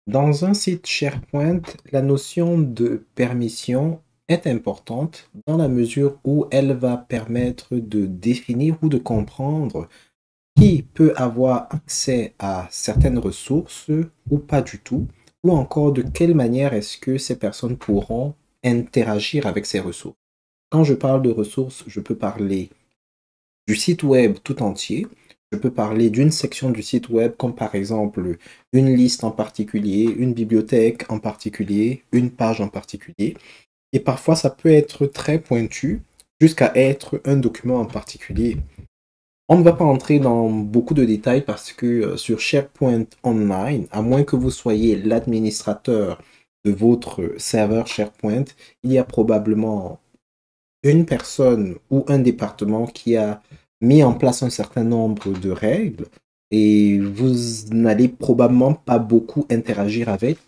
Dans un site SharePoint, la notion de permission est importante dans la mesure où elle va permettre de définir ou de comprendre qui peut avoir accès à certaines ressources ou pas du tout, ou encore de quelle manière est-ce que ces personnes pourront interagir avec ces ressources. Quand je parle de ressources, je peux parler du site web tout entier. Je peux parler d'une section du site web comme par exemple une liste en particulier, une bibliothèque en particulier, une page en particulier. Et parfois, ça peut être très pointu jusqu'à être un document en particulier. On ne va pas entrer dans beaucoup de détails parce que sur SharePoint Online, à moins que vous soyez l'administrateur de votre serveur SharePoint, il y a probablement une personne ou un département qui a mis en place un certain nombre de règles et vous n'allez probablement pas beaucoup interagir avec,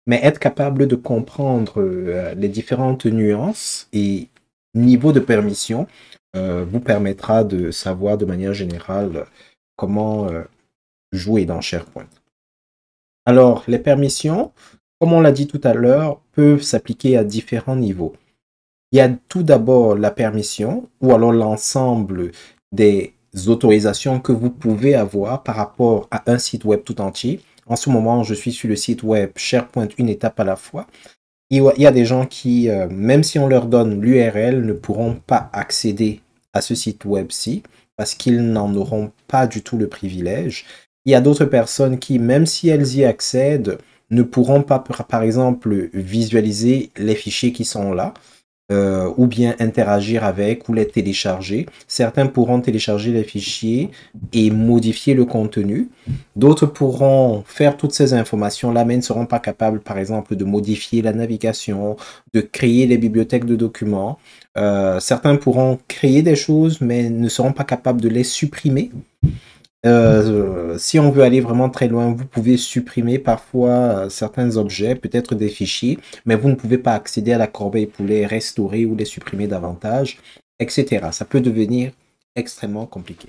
mais être capable de comprendre les différentes nuances et niveaux de permission vous permettra de savoir de manière générale comment jouer dans SharePoint. Alors, les permissions, comme on l'a dit tout à l'heure, peuvent s'appliquer à différents niveaux. Il y a tout d'abord la permission ou alors l'ensemble des autorisations que vous pouvez avoir par rapport à un site web tout entier. En ce moment, je suis sur le site web SharePoint une étape à la fois. Il y a des gens qui, même si on leur donne l'URL, ne pourront pas accéder à ce site web-ci parce qu'ils n'en auront pas du tout le privilège. Il y a d'autres personnes qui, même si elles y accèdent, ne pourront pas, par exemple, visualiser les fichiers qui sont là ou bien interagir avec ou les télécharger. Certains pourront télécharger les fichiers et modifier le contenu. D'autres pourront faire toutes ces informations-là, mais ne seront pas capables, par exemple, de modifier la navigation, de créer les bibliothèques de documents. Certains pourront créer des choses, mais ne seront pas capables de les supprimer. Si on veut aller vraiment très loin, vous pouvez supprimer parfois certains objets, peut-être des fichiers, mais vous ne pouvez pas accéder à la corbeille pour les restaurer ou les supprimer davantage, etc. Ça peut devenir extrêmement compliqué.